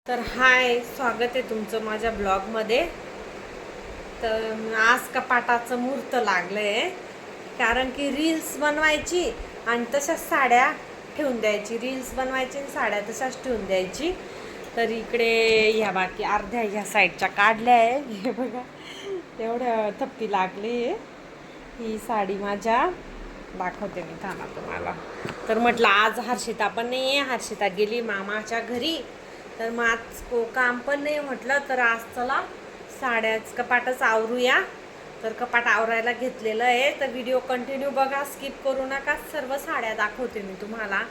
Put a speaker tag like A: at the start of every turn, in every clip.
A: तर हाय, स्वागत आहे तुमचं माझ्या ब्लॉगमध्ये. तर आज कपाटाचं मुहूर्त लागलं आहे, कारण की रील्स बनवायची आणि तशाच साड्या ठेवून द्यायची. रील्स बनवायची आणि साड्या तशाच ठेवून द्यायची. तर इकडे ह्या बाकी अर्ध्या ह्या साईडच्या काढल्या आहे. हे बघा, तेवढ्या थप्पी लागली आहे. ही साडी माझ्या दाखवते मी, थांबा तुम्हाला. तर म्हटलं आज हर्षिता पण नाही आहे, हर्षिता गेली मामाच्या घरी. तर मग आज काम पण नाही म्हटलं, तर आज चला साड्याच कपाटच आवरूया. तर कपाट आवरायला घेतलेलं आहे. तर व्हिडिओ कंटिन्यू बघा, स्किप करू नका. सर्व साड्या दाखवते मी तुम्हाला.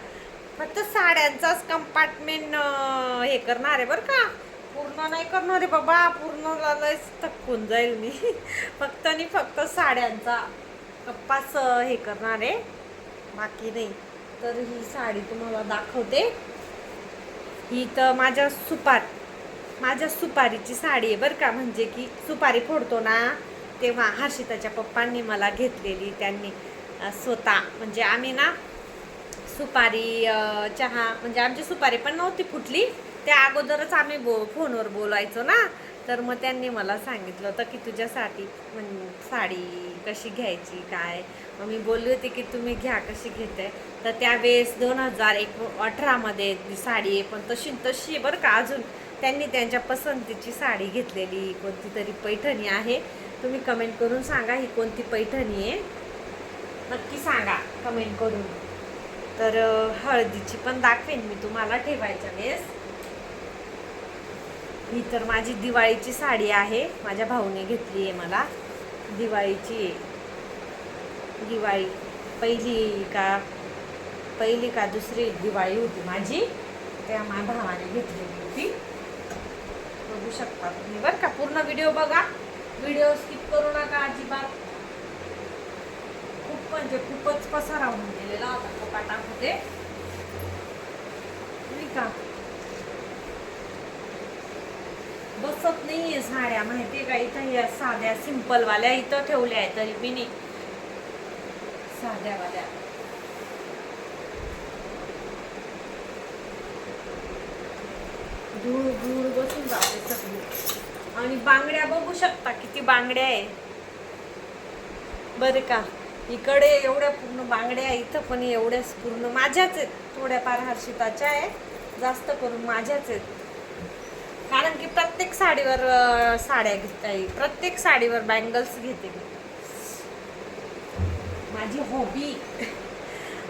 A: फक्त साड्यांचाच कंपार्टमेंट हे करणार आहे बरं का, पूर्ण नाही करणार आहे बाबा. पूर्ण लयच थकून जाईल मी. फक्त आणि फक्त साड्यांचा कप्पाच हे करणार आहे, बाकी नाही. तर ही साडी तुम्हाला दाखवते. ही तर माझ्या सुपारीची साडी आहे बरं का. म्हणजे की सुपारी फोडतो ना, तेव्हा हर्षिताच्या पप्पांनी मला घेतलेली. त्यांनी स्वतः, म्हणजे आम्ही ना सुपारी चहा, म्हणजे आमची सुपारी पण नव्हती फुटली, त्या अगोदरच आम्ही फोनवर बोलायचो ना. तर मग त्यांनी मला सांगितलं होतं की तुझ्यासाठी साडी कशी घ्यायची काय. मग मी बोलली होती की तुम्ही घ्या, कशी घेते. तर त्यावेळेस 2018मध्ये साडी आहे, पण तशी आहे बरं का. अजून त्यांनी त्यांच्या पसंतीची साडी घेतलेली, कोणती तरी पैठणी आहे. तुम्ही कमेंट करून सांगा ही कोणती पैठणी आहे, नक्की सांगा कमेंट करून. तर हळदीची पण दाखवेन मी तुम्हाला ठेवायच्या वेळेस. ही तर माझी दिवाळीची साडी आहे, माझ्या भाऊने घेतली आहे मला. दिवाळीची आहे. दिवाळी पहिली का दुसरी दिवाळी होती माझी, त्या माझ्या भावाने घेतलेली होती. बघू शकता तुम्ही बरं का. पूर्ण व्हिडिओ बघा, व्हिडिओ स्किप करू नका अजिबात. खूप म्हणजे खूपच पसारा होऊन गेलेला होता कपाटामध्ये, नाही का. बसत नाहीये साड्या, माहितीये का. इथं या साध्या सिंपलवाल्या इथं ठेवल्या आहेत, तरी मी नाही साध्यावाल्या. धूळ धूळ बसून जाते सगळी. आणि बांगड्या बघू शकता किती बांगड्या आहे बरं का. इकडे एवढ्या पूर्ण बांगड्या, इथं पण एवढ्याच पूर्ण माझ्याच आहेत. थोड्याफार हर्षिताच्या आहे, जास्त करून माझ्याच आहेत. कारण की प्रत्येक साडीवर साड्या घेता येईल, प्रत्येक साडीवर बँगल्स घेते मी, माझी हॉबी.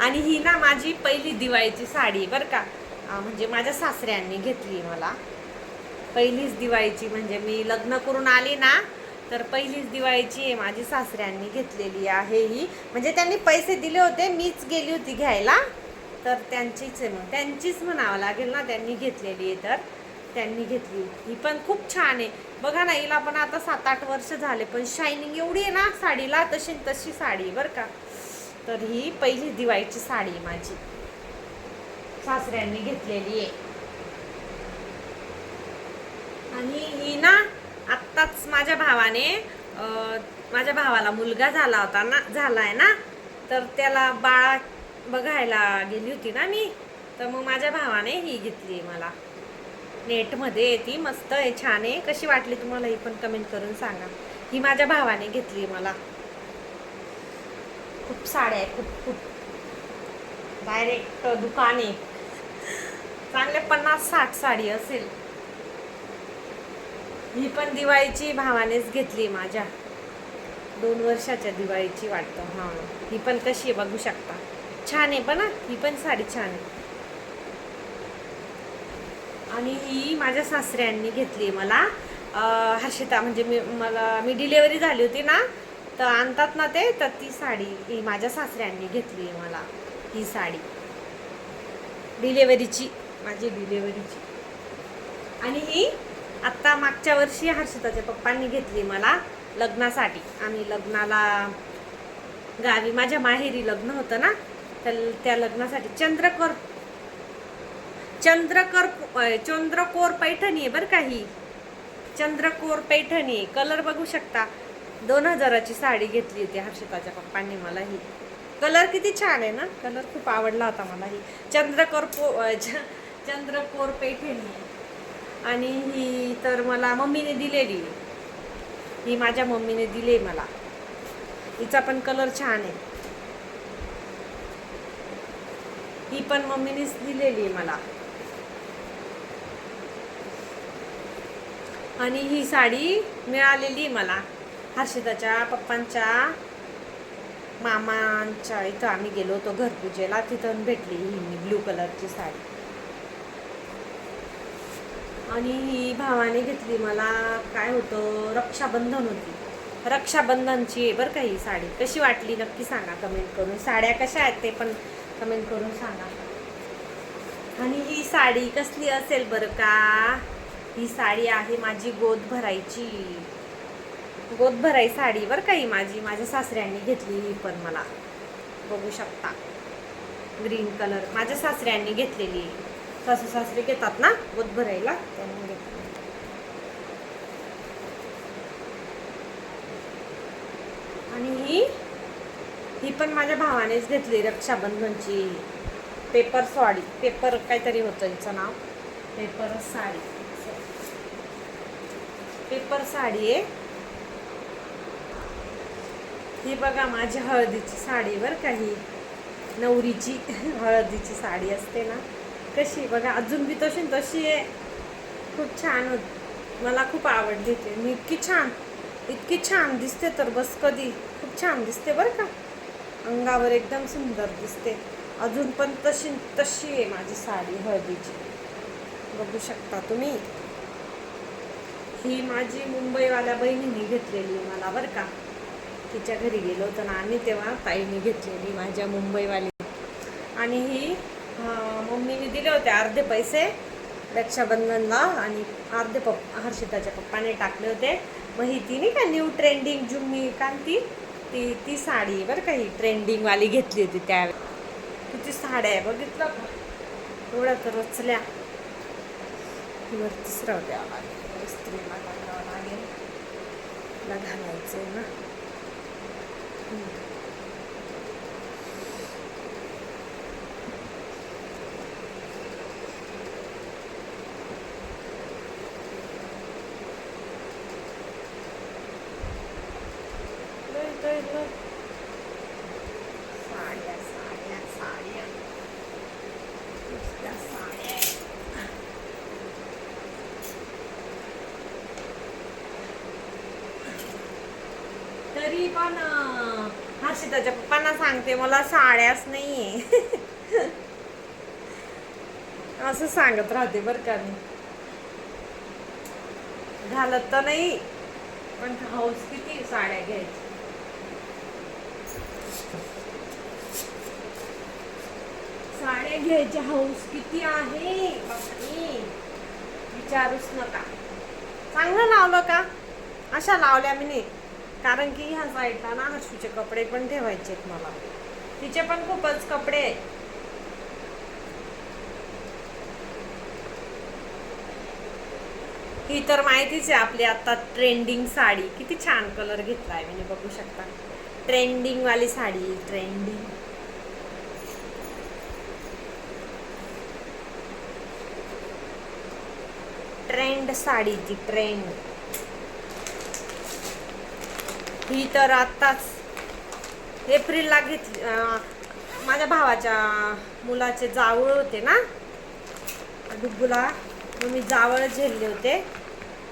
A: आणि ही ना माझी पहिली दिवाळीची साडी बरं का. म्हणजे माझ्या सासऱ्यांनी घेतली मला. पहिलीच दिवाळीची, म्हणजे मी लग्न करून आली ना, तर पहिलीच दिवाळीची आहे, माझी सासऱ्यांनी घेतलेली आहे ही. म्हणजे त्यांनी पैसे दिले होते, मीच गेली होती घ्यायला. तर त्यांचीच आहे, मग त्यांचीच म्हणावं लागेल ना, त्यांनी घेतलेली आहे. तर त्यांनी घेतली. ही पण खूप छान आहे बघा ना. हिला पण आता 7-8 वर्ष झाले, पण शायनिंग एवढी आहे ना साडीला, तशी साडी बरं का. तर ही पहिली दिवाळीची साडी माझी सासऱ्यांनी घेतलेली आहे. आणि ही ना आत्ताच माझ्या भावाला मुलगा झालाय ना, तर त्याला बाळा बघायला गेली होती ना मी. तर मग माझ्या भावाने ही घेतली मला. नेटमध्ये आहे ती, मस्त आहे, छान आहे. कशी वाटली तुम्हाला ही पण कमेंट करून सांगा. ही माझ्या भावाने घेतली मला. खूप साड्या आहे, खूप खूप. डायरेक्ट दुकान आहे, चांगले 50-60 साडी असेल. ही पण दिवाळीची भावानेच घेतली माझ्या, 2 वर्षाच्या दिवाळीची वाटतं. हां, ही पण कशी आहे बघू शकता, छान आहे पण. ही पण साडी छान आहे. आणि ही माझ्या सासऱ्यांनी घेतली मला. हर्षिता म्हणजे मी डिलेवरी झाली होती ना, तर आणतात ना ते, तर ती साडी ही माझ्या सासऱ्यांनी घेतली मला. ही साडी माझी डिलेवरीची. आणि ही आत्ता मागच्या वर्षी हर्षिताच्या पप्पांनी घेतली मला लग्नासाठी. आम्ही लग्नाला गावी, माझ्या माहेरी लग्न होतं ना, तर त्या लग्नासाठी चंद्रकोर पैठणी आहे बरं का. ही चंद्रकोर पैठणी आहे. कलर बघू शकता. 2000ची साडी घेतली होती हर्षिताच्या पप्पांनी मला. ही कलर किती छान आहे ना, कलर खूप आवडला होता मला. ही चंद्रकोर पैठणी आहे. आणि ही तर मला मम्मीने दिलेली, ही माझ्या मम्मीने दिली मला. हिचा पण कलर छान आहे. ही पण मम्मीनेच दिलेली आहे मला. आणि ही साडी मिळालेली मला हर्षदाच्या पप्पांच्या मामांच्या इथं आम्ही गेलो होतो घरपूजेला, तिथून भेटली ही मी ब्लू कलरची साडी. आणि ही भावाने घेतली मला, काय होतं, रक्षाबंधन होती, रक्षाबंधनची बरं का ही साडी. कशी वाटली नक्की सांगा कमेंट करून. साड्या कशा आहेत ते पण कमेंट करून सांगा. आणि ही साडी कसली असेल बरं का, ही साडी आहे माझी गोद भरायची, गोद भराई साडी बरं का ही माझी. माझ्या सासऱ्यांनी घेतली ही पण मला, बघू शकता, ग्रीन कलर माझ्या सासऱ्यांनी घेतलेली. सासू सासरे घेतात ना गोद भरायला, त्यांनी घेतली. आणि ही पण माझ्या भावानेच घेतली रक्षाबंधनची. पेपर साडी, पेपर काहीतरी होतं हिचं नाव, पेपर साडी, पेपर साडी आहे ही. बघा माझी हळदीची साडी बरं का, ही नवरीची हळदीची साडी असते ना कशी, बघा अजून बी तशी आहे. खूप छान होत, मला खूप आवडली ते. मी इतकी छान दिसते तर बस कधी, खूप छान दिसते बरं का, अंगावर एकदम सुंदर दिसते. अजून पण तशी आहे माझी साडी हळदीची, बघू शकता तुम्ही. ही माझी मुंबईवाल्या बहिणीने घेतलेली मला बरं का, तिच्या घरी गेलो होतो ना आम्ही तेव्हा ताईने घेतलेली माझ्या मुंबईवाली. आणि ही मम्मीने दिले होते अर्धे पैसे रक्षाबंधनला, आणि अर्धे हर्षिताच्या पप्पाने टाकले होते. मग ही ती नाही का न्यू ट्रेंडिंग जुम्मी कांती, ती साडी बरं का, ही ट्रेंडिंगवाली घेतली होती त्यावेळी. किती साड्या आहे बघितलं का, एवढ्या तर रचल्या. वर तिसरा होत्या, स्त्रीला टाकावं लागेल, घालायचं ना. साड्या साड्या साड्या नुसत्या साड्या. तरी पण हर्षिताच्या पप्पांना सांगते मला साड्याच नाहीये असं सांगत राहते बरं का मी. घालत तर नाही पण हौस किती साड्या घ्यायची. साड्या घ्यायच्या हौस किती आहे बापरे, विचारूच नका. चांगलं लावलं का, अशा लावल्या मी नाही, कारण की ह्या साईडला ना हर्षूचे कपडे पण ठेवायचे आहेत मला, तिचे पण खूपच कपडे आहेत. ही तर माहितीच आहे आपली आता ट्रेंडिंग साडी, किती छान कलर घेतलाय मी, बघू शकता. ट्रेंडिंग वाली साडी, ट्रेंडिंग. ट्रेंड साडी, ती ट्रेंड. ही तर आत्ताच एप्रिलला घेतली, माझ्या भावाच्या मुलाचे जावळ होते ना डुग्गूला, मग मी जावळ झेलले होते,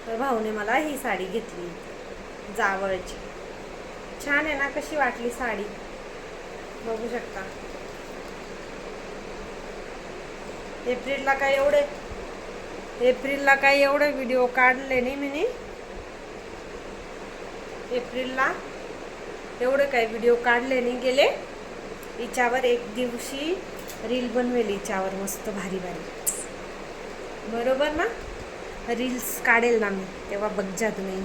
A: तर भाऊने मला ही साडी घेतली जावळची. छान आहे ना, कशी वाटली साडी बघू शकता. एप्रिलला काही एवढे व्हिडिओ काढले नाही मी, एप्रिलला एवढे काही व्हिडिओ काढले नाही गेले. हिच्यावर एक दिवशी रील बनवेल हिच्यावर मस्त भारी भारी, बरोबर ना. रील्स काढेल ना मी, तेव्हा बघजा तुम्ही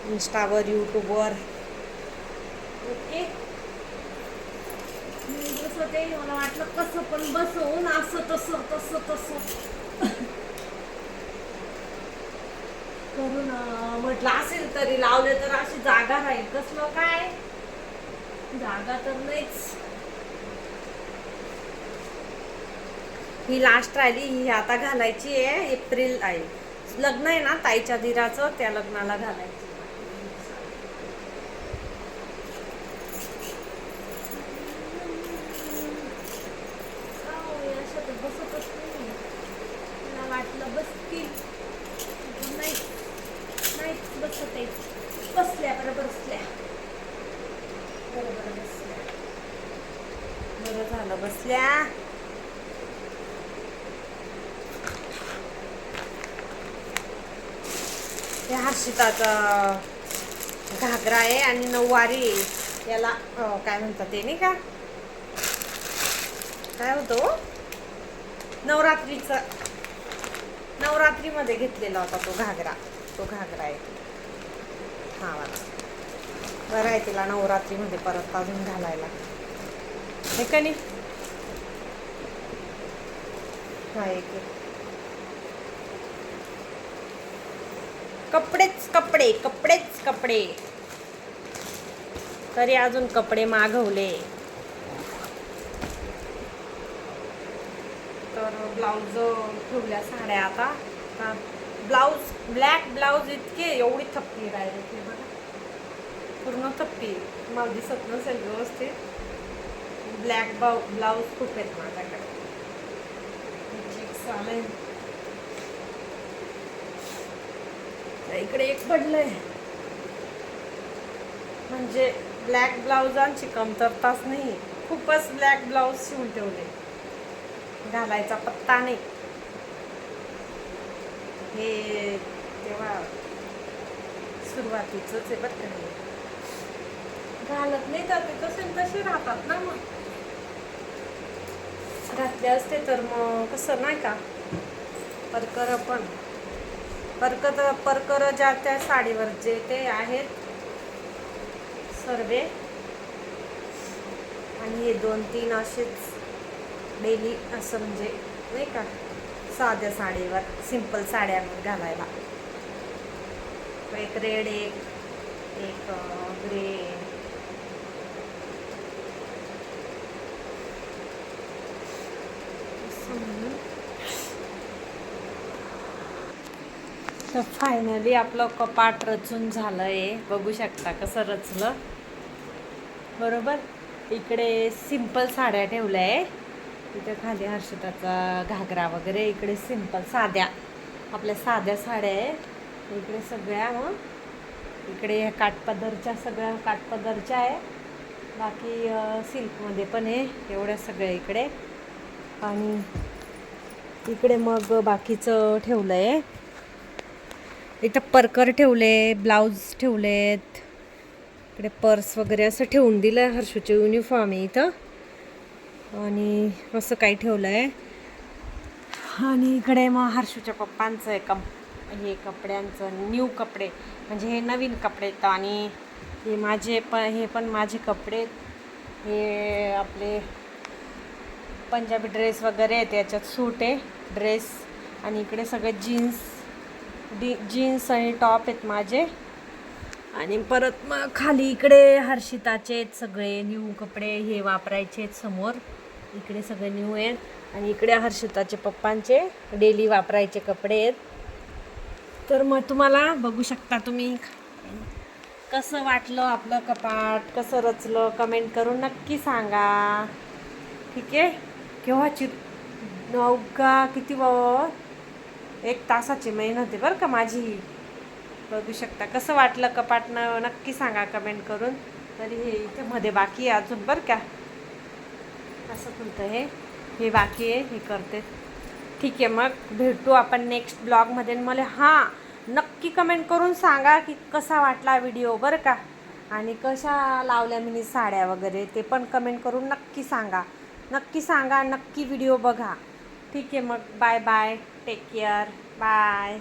A: इंस्टावर यूट्यूबवर. ओके, जसं ते मला वाटलं कसं पण बसवून असं तसं करून म्हटलं असेल तरी लावले तर अशी जागा राहील. कसलं काय, जागा तर नाहीच. ही लास्ट राहिली, ही आता घालायची आहे. एप्रिल आहे, लग्न आहे ना ताईच्या दिराचं, त्या लग्नाला घालायची. बसतच नाही, मला वाटलं बसतील, नाहीच बसत आहे. बसल्या बरोबर बसल्या, बरोबर बसल्या, बरं झालं बसल्या. ते हर्षिताचा घागरा आहे आणि नऊवारी आहे. याला काय म्हणतात ते नाही का, काय होतं, नवरात्रीमध्ये घेतलेला होता तो घागरा. तो घागरा आहे हा वाला, बरं आहे तिला नवरात्रीमध्ये परत अजून घालायला, हे का नाही. हा एक कपडेच कपडे, कपडेच कपडे, तरी अजून कपडे मागवले. तर ब्लाऊज ठेवल्या साड्या आता. ब्लाऊज, ब्लॅक ब्लाऊज इतके, एवढी थप्पी राहिली ते बघा, पूर्ण थप्पी, मला दिसत नसेल व्यवस्थित. ब्लॅक ब्लाऊज खूप आहेत माझ्याकडे. इकडे एक पडलंय, म्हणजे ब्लॅक ब्लाऊजांची कमतरताच नाही, खूपच ब्लॅक ब्लाऊज शिवून ठेवले, घालायचा पत्ता नाही. हे तेव्हा सुरुवातीचंच आहे बरं का, घालत नाही तर ते तसे राहतात ना. मग घातले असते तर मग कसं नाही का, परकर ज्या त्या साडीवर जे ते आहेत सर्वे, आणि हे 2-3 असेच डेली असं, म्हणजे नाही का साध्या साडीवर, सिंपल साड्या घालायला. एक रेड, एक ग्रे, तर फायनली आपलं कपाट रचून झालंय. बघू शकता कसं रचलं, बरोबर. इकडे सिंपल साड्या ठेवल्या आहे, इथे खाली हर्षिताचा घागरा वगैरे, इकडे सिंपल साध्या आपल्या साध्या साड्या आहे इकडे सगळ्या. मग इकडे काठपदरच्या, सगळ्या काठपदरच्या आहे, बाकी सिल्कमध्ये पण आहे, एवढ्या सगळ्या इकडे. आणि इकडे मग बाकीचं ठेवलं आहे, इथं परकर ठेवले, ब्लाऊज ठेवलेत, इकडे पर्स वगैरे असं ठेवून दिलं आहे. हर्षूचे युनिफॉर्म आहे इथं, आणि असं काही ठेवलं आहे. आणि इकडे मग हर्षूच्या पप्पांचं आहे हे कपड्यांचं, न्यू कपडे, म्हणजे हे नवीन कपडे आहेत. आणि हे हे पण माझे कपडे, हे आपले पंजाबी ड्रेस वगैरे आहेत, याच्यात सूट आहे ड्रेस. आणि इकडे सगळे जीन्स आणि टॉप आहेत माझे. आणि परत मग खाली इकडे हर्षिताचे सगळे न्यू कपडे, हे वापरायचे आहेत समोर, इकडे सगळे न्यू आहेत. आणि इकडे हर्षिताचे पप्पांचे डेली वापरायचे कपडे आहेत. तर मग तुम्हाला बघू शकता तुम्ही, कसं वाटलं आपलं कपाट, कसं रचलं, कमेंट करून नक्की सांगा. ठीक आहे. केव्हाची 9 का किती 1 तासाची मेहनत आहे बरं का माझी. बघू शकता कसं वाटलं कपाटनं, नक्की सांगा कमेंट करून. तरी हे इथे मध्ये बाकी आहे अजून बरं का, असं खुलतं हे बाकी आहे, हे करते. ठीक आहे, मग भेटू आपण नेक्स्ट ब्लॉगमध्ये. मला नक्की कमेंट करून सांगा की कसा वाटला व्हिडिओ बरं का, आणि कशा लावल्या मी साड्या वगैरे, ते पण कमेंट करून नक्की सांगा. नक्की व्हिडिओ बघा. ठीक आहे, मग bye bye, take care, bye.